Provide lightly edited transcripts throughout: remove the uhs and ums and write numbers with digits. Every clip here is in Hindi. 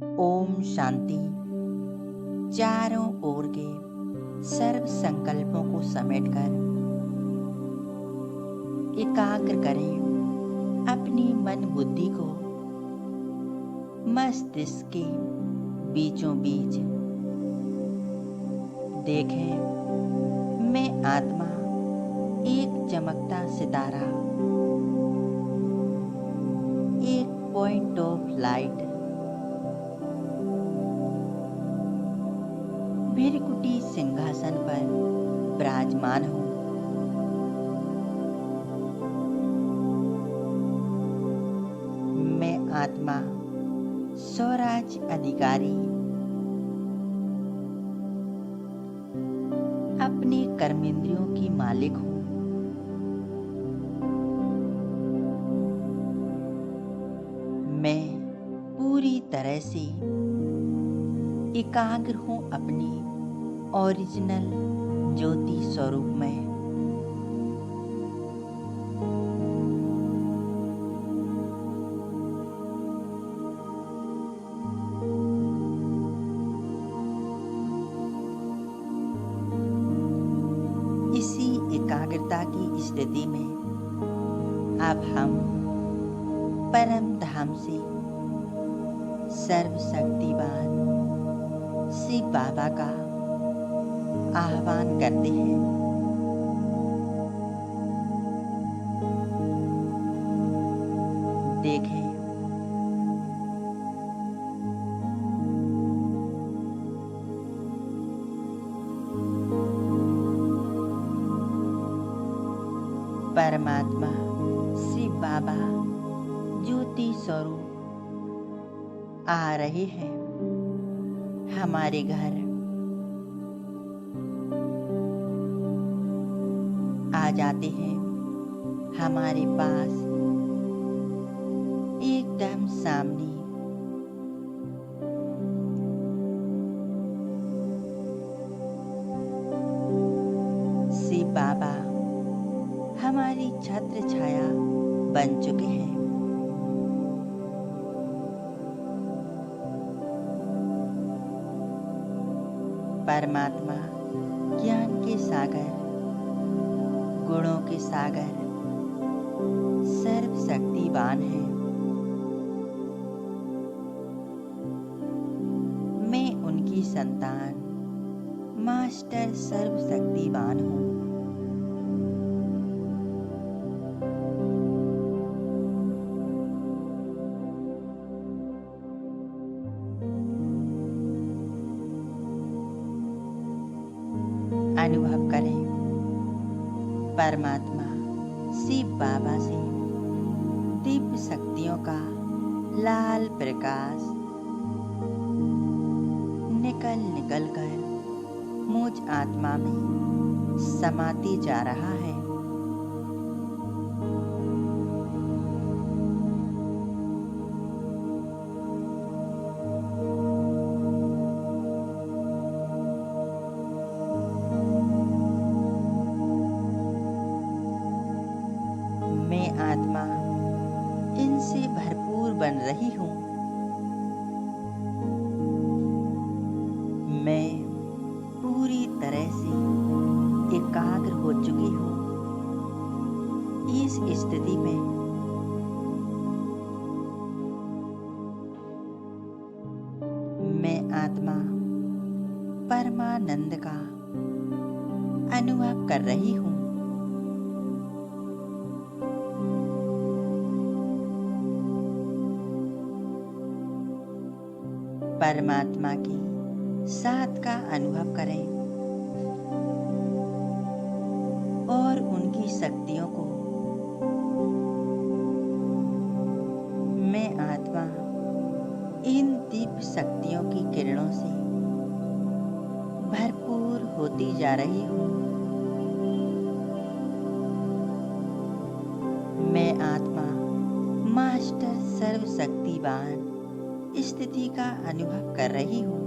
ओम शांति। चारों ओर के सर्व संकल्पों को समेटकर एकाग्र करें अपनी मन बुद्धि को मस्तिष्क के बीचों बीच। देखें, मैं आत्मा एक चमकता सितारा, एक पॉइंट ऑफ लाइट, भृकुटी सिंहासन पर विराजमान हूँ। मैं आत्मा स्वराज्य अधिकारी, अपने कर्मेंद्रियों की मालिक हूँ। मैं पूरी तरह से एकाग्र हूँ अपनी ओरिजिनल ज्योति स्वरूप में। इसी एकाग्रता की स्थिति में अब हम परम धाम से सर्वशक्तिवान शिव बाबा का आह्वान करते हैं। देखें, परमात्मा शिव बाबा ज्योति स्वरूप आ रहे हैं हमारे घर। आ जाते हैं हमारे पास, एकदम सामने। शिव बाबा हमारी छत्र छाया बन चुके हैं। परमात्मा ज्ञान के सागर, गुणों के सागर, सर्वशक्तिवान है। मैं उनकी संतान मास्टर सर्वशक्तिवान हूँ। अनुभव करें परमात्मा शिव बाबा से दिव्य शक्तियों का लाल प्रकाश निकल निकल कर मुझ आत्मा में समाते जा रहा है। मैं आत्मा इनसे भरपूर बन रही हूँ। मैं पूरी तरह से एकाग्र हो चुकी हूँ। इस स्थिति में मैं आत्मा परमानंद का अनुभव कर रही हूँ। परमात्मा की साथ का अनुभव करें और उनकी शक्तियों को। मैं आत्मा इन दिव्य शक्तियों की किरणों से भरपूर होती जा रही हूँ। मैं आत्मा मास्टर सर्वशक्तिवान स्थिति का अनुभव कर रही हूँ।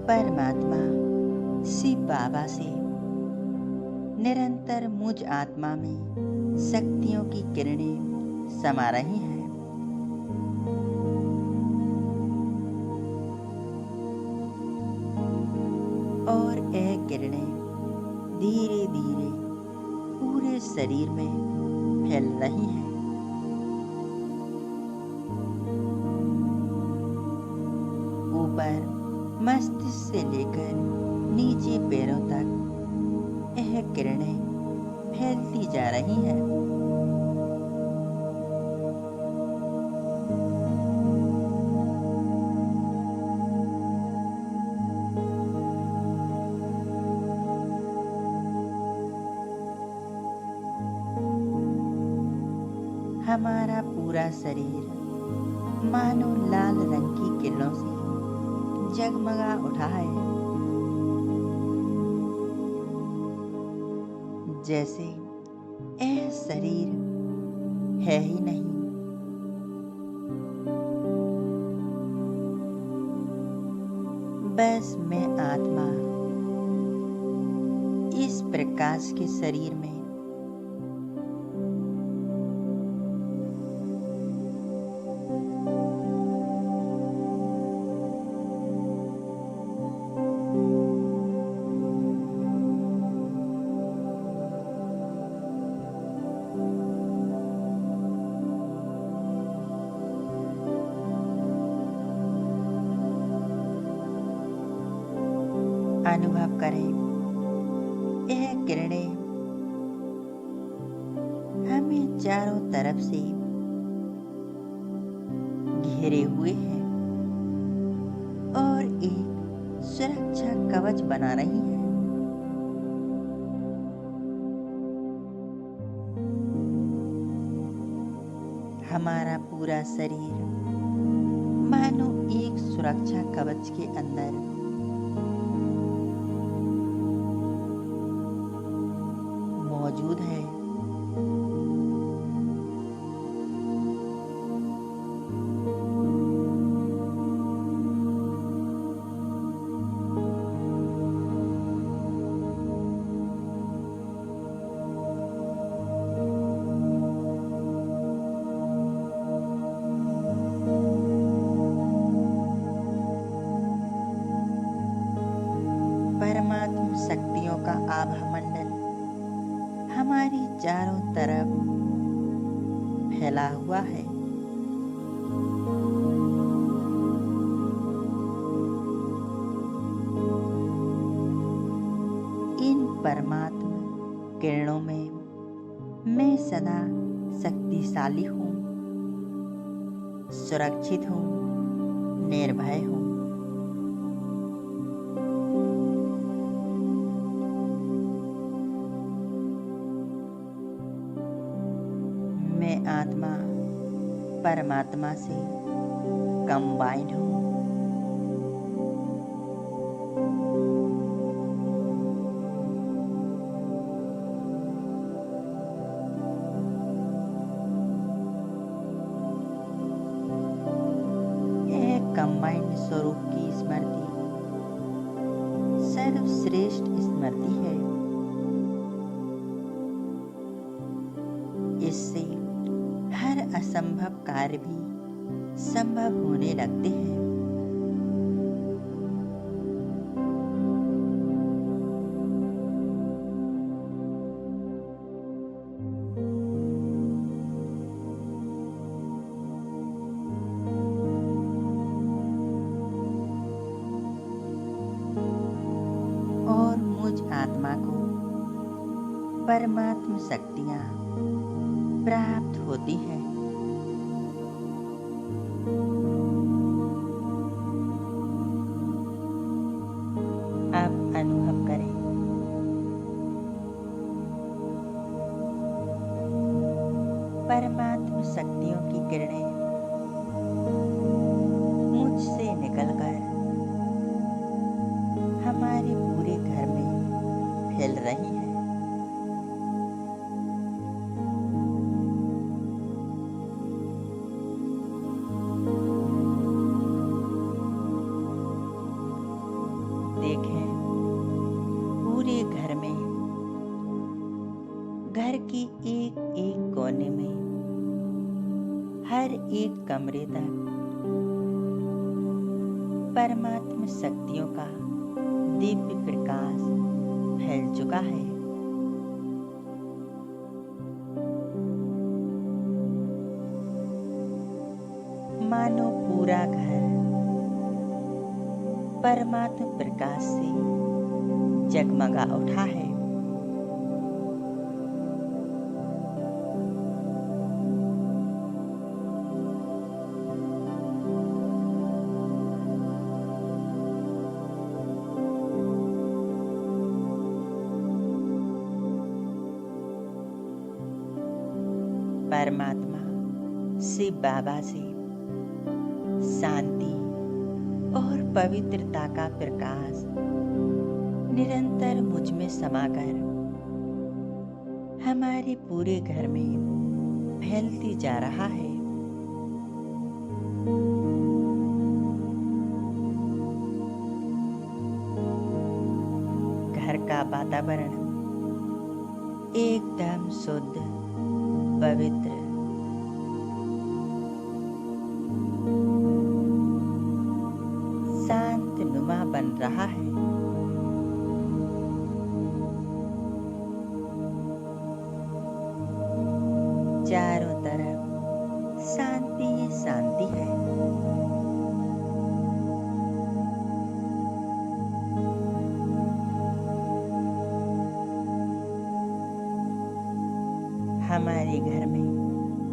परमात्मा शिव बाबा से निरंतर मुझ आत्मा में शक्तियों की किरणें समा रही हैं। और यह किरणें धीरे धीरे पूरे शरीर में फैल रही हैं। ऊपर मस्तिष्क से लेकर नीचे पैरों तक यह किरणें फैलती जा रही हैं। हमारा पूरा शरीर मानो लाल रंग की किरणों से जगमगा उठा है, जैसे यह शरीर है ही नहीं। बस मैं आत्मा इस प्रकाश के शरीर में अनुभव करें। यह किरणें हमें चारों तरफ से घेरे हुए हैं और एक सुरक्षा कवच बना रही हैं। हमारा पूरा शरीर मानो एक सुरक्षा कवच के अंदर मौजूद है। परमात्म शक्तियों का आभा मंडल हमारी चारों तरफ फैला हुआ है। इन परमात्म किरणों में मैं सदा शक्तिशाली हूँ, सुरक्षित हूँ, निर्भय हूँ। मैं आत्मा परमात्मा से कंबाइंड हूँ। यह कंबाइंड स्वरूप की स्मृति सर्वश्रेष्ठ स्मृति है। इससे हर असंभव कार्य भी संभव होने लगते हैं। और मुझ आत्मा को परमात्म शक्तियाँ प्राप्त होती हैं। अब अनुभव करें। परमात्म शक्तियों की किरणें मुझसे निकलकर हमारे पूरे घर में फैल रही हैं। देखें, पूरे घर में एक एक कोने में, हर एक कमरे तक परमात्म शक्तियों का दिव्य प्रकाश फैल चुका है। मानो पूरा घर परमात्म प्रकाश से जगमगा उठा है। परमात्मा शिव बाबा से शांति और पवित्रता का प्रकाश निरंतर मुझ में समाकर हमारे पूरे घर में फैलती जा रहा है। घर का वातावरण एकदम शुद्ध, पवित्र, शांत नुमा बन रहा है। चारों तरफ शांति ही शांति है। हमारे घर में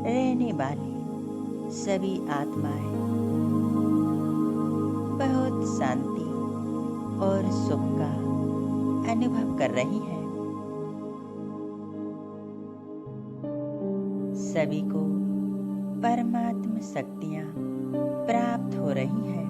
रहने वाली सभी आत्माएं बहुत शांति और सुख का अनुभव कर रही हैं। सभी को परमात्म शक्तियां प्राप्त हो रही हैं।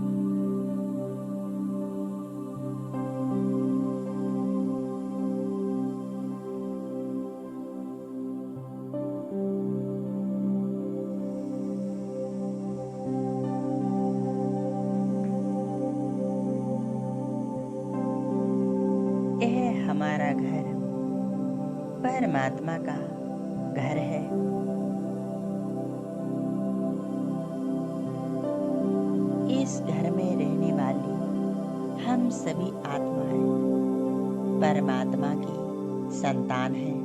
यह हमारा घर परमात्मा का घर है। इस घर में रहने वाली हम सभी आत्माएं परमात्मा की संतान हैं।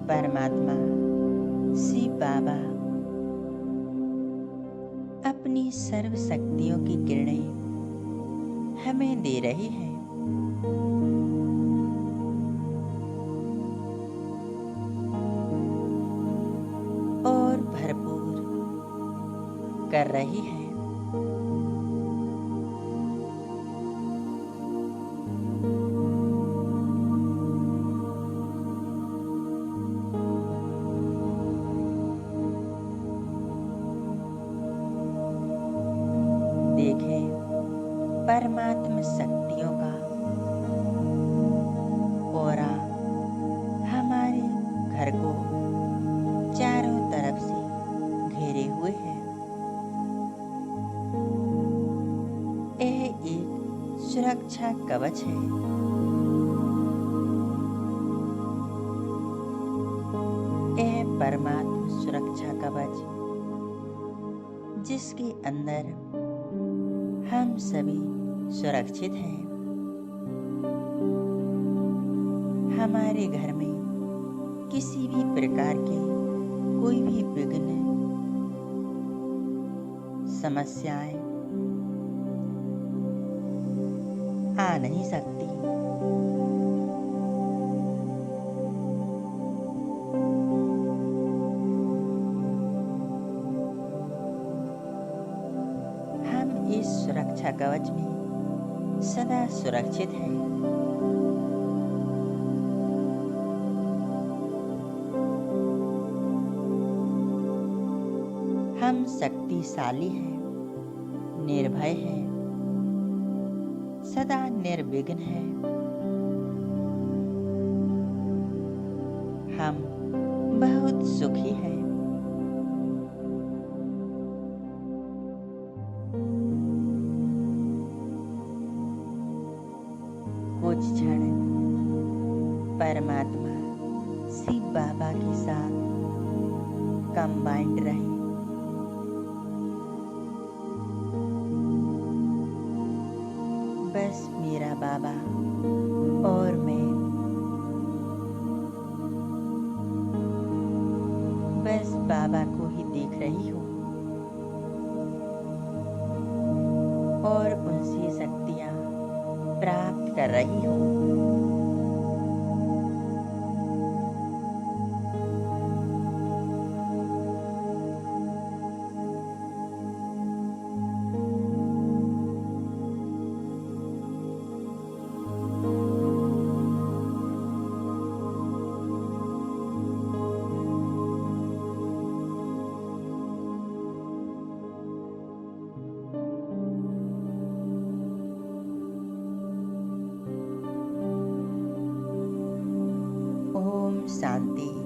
परमात्मा शिव बाबा अपनी सर्व शक्तियों की किरणें हमें दे रही हैं। और भरपूर कर रही हैं। देखें परमात्म शक्तियों का ऑरा हमारे घर को चारों तरफ से घेरे हुए है। यह एक सुरक्षा कवच है। यह परमात्म सुरक्षा कवच जिसके अंदर हम सभी सुरक्षित हैं। हमारे घर में किसी भी प्रकार के कोई भी विघ्न, समस्याएं आ नहीं सकती। हम इस सुरक्षा कवच में सदा सुरक्षित हैं। हम शक्तिशाली हैं, निर्भय हैं, सदा निर्विघ्न हैं। हम बहुत सुखी हैं। कुछ क्षण परमात्मा शिव बाबा के साथ कंबाइंड रहे। बस मेरा बाबा और मैं, बस बाबा को ही देख रही हूँ और उनसे शक्तियाँ प्राप्त कर रही हूँ। ओम शांति।